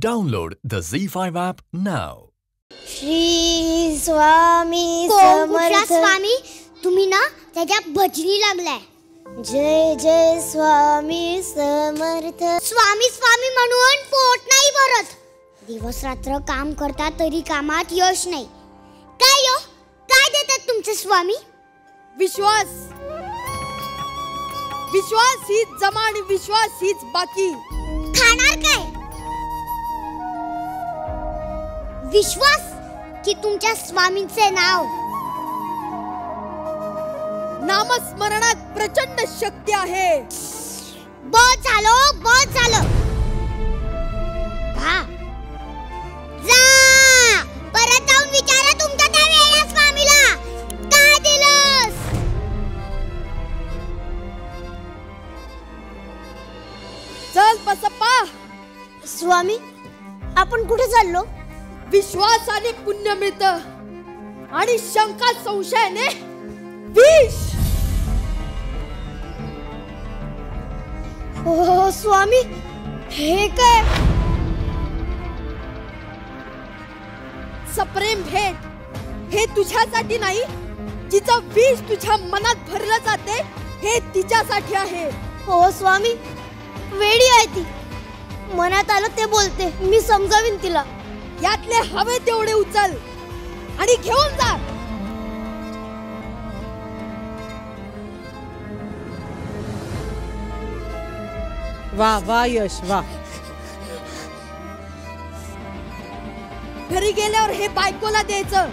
Download the ZEE5 app now. Shri Swami Samarth Swami तुम्ही ना त्याच्या भजनी लागलाय. जय जय स्वामी समर्थ. स्वामी स्वामी म्हणून पोट नाही भरत. दिवस रात्र काम करता तरी कामात यश नाही. काय यो काय देतात तुमचे स्वामी? विश्वास. विश्वास हीच जमा आणि विश्वास हीच बाकी. खाणार काय? विश्वास की तुमच्या स्वामींचे नाव? नामस्मरणात प्रचंड शक्ती आहे. बस झालं बस झालं. हा जा परत जाऊन विचारा तुमच्या त्या वेळा स्वामीला काय दिलंस. चल बसप्पा. स्वामी आपण कुठे चाललो? विश्वासाने पुण्य मिळतं आणि शंका संशयाने विष. हो स्वामी हे काय? सप्रेम भेट. हे तुझ्यासाठी नाही, जिचं विष तुझ्या मनात भरलं जाते हे तिच्यासाठी आहे. हो स्वामी वेडी आहे ती. मनात आलं ते बोलते. मी समजावीन तिला. यातले हवे तेवढे उचल आणि घेऊन जा. वा वा यश वा. घरी गेल्यावर हे बायकोला द्यायचं.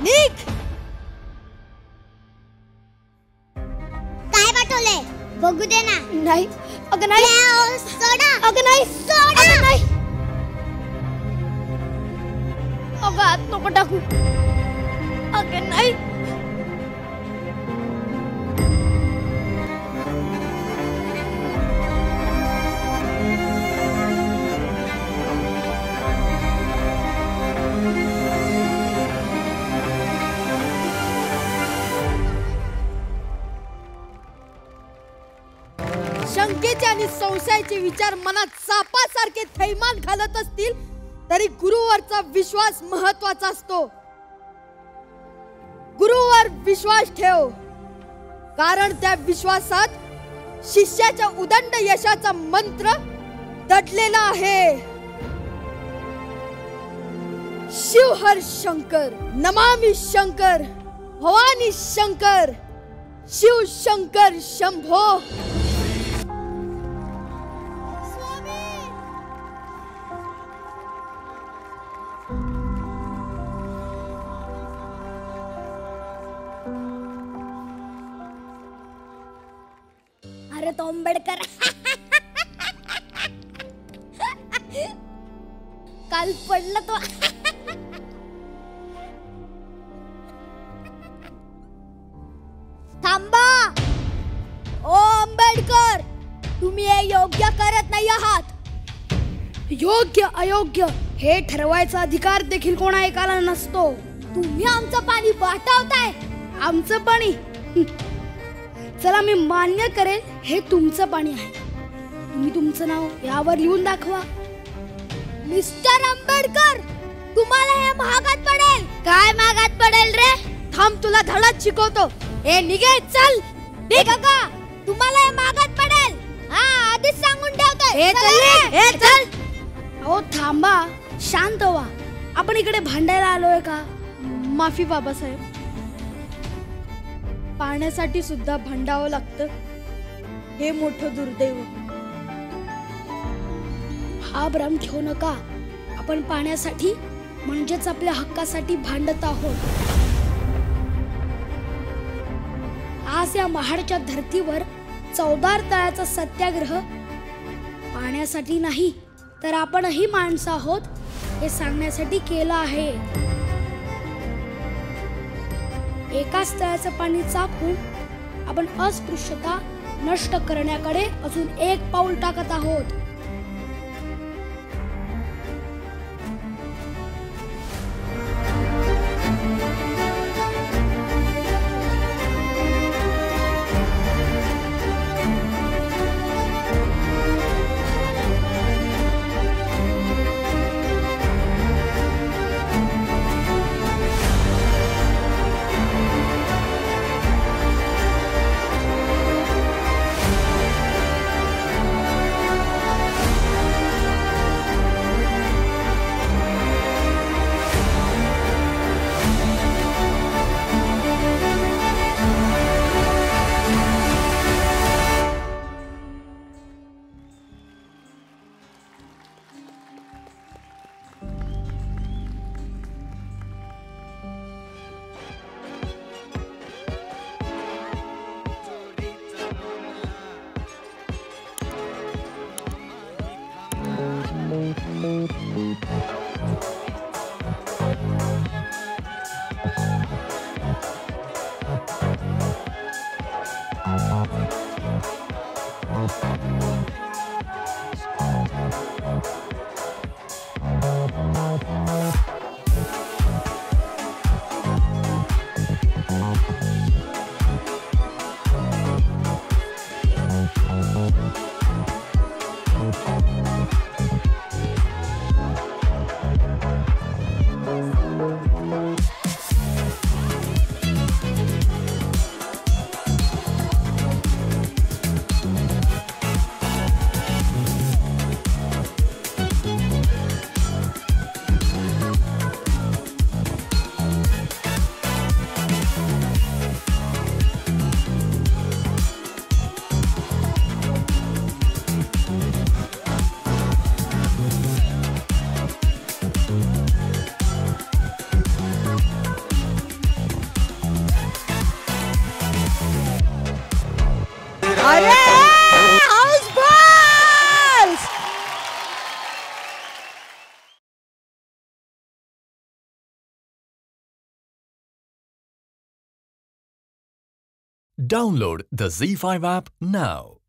निघ. काय पाठवलंय बघू दे ना. नाही अगं नाही. सोडा अगं नाही. सोडा. अगं नाही. अगं आत नको टाकू. अगं नाही. शंकेचे आणि संशयाचे विचार मनात सापासारखे थैमान घालत असतील तरी गुरुवरचा विश्वास महत्वाचा असतो. गुरुवर विश्वास ठेव, कारण त्या विश्वासात शिष्याच्या उदंड यशाचा मंत्र दडलेला आहे. शिव हर शंकर, नमामि शंकर, भवानी शंकर, शिव शंकर शंभो. अरे तो आंबेडकर काल पडला तो. थांबा. ओ आंबेडकर तुम्ही हे योग्य करत नाही आहात. योग्य अयोग्य हे ठरवायचा अधिकार देखील कोणा एकाला नसतो. तुम्ही आमचं पाणी वाटवताय. आमचं पाणी? चला मी मान्य करेन हे तुमचं पाणी आहे. तुम्ही तुमचं नाव यावर लिहून दाखवा. मिस्टर आंबेडकर तुम्हाला हे महागात पडेल. काय महागात पडेल रे? थांब तुला धडाच शिकवतो. ए निघे चल. निघ का तुम्हाला हे महागात पडेल. हा आधीच सांगून ठेवतोय. ए चल ए चल. अहो थांबा शांत व्हा. आपण इकडे भांडायला आलोय का? माफी बाबासाहेब. पाण्यासाठी सुद्धा भांडावं लागतं हे मोठं दुर्दैव. हा भ्रम ठेवू नका. आपण पाण्यासाठी म्हणजेच आपल्या हक्कासाठी भांडत आहोत. आज या महाडच्या धर्तीवर 14 तळ्याचा सत्याग्रह पाण्यासाठी नाही तर आपणही माणसं आहोत हे सांगण्यासाठी केला आहे. एकाच तळ्याचं पाणी चाखून आपण अस्पृश्यता नष्ट करण्याकडे अजून एक पाऊल टाकत आहोत. अरे house balls. Download the Z5 app now.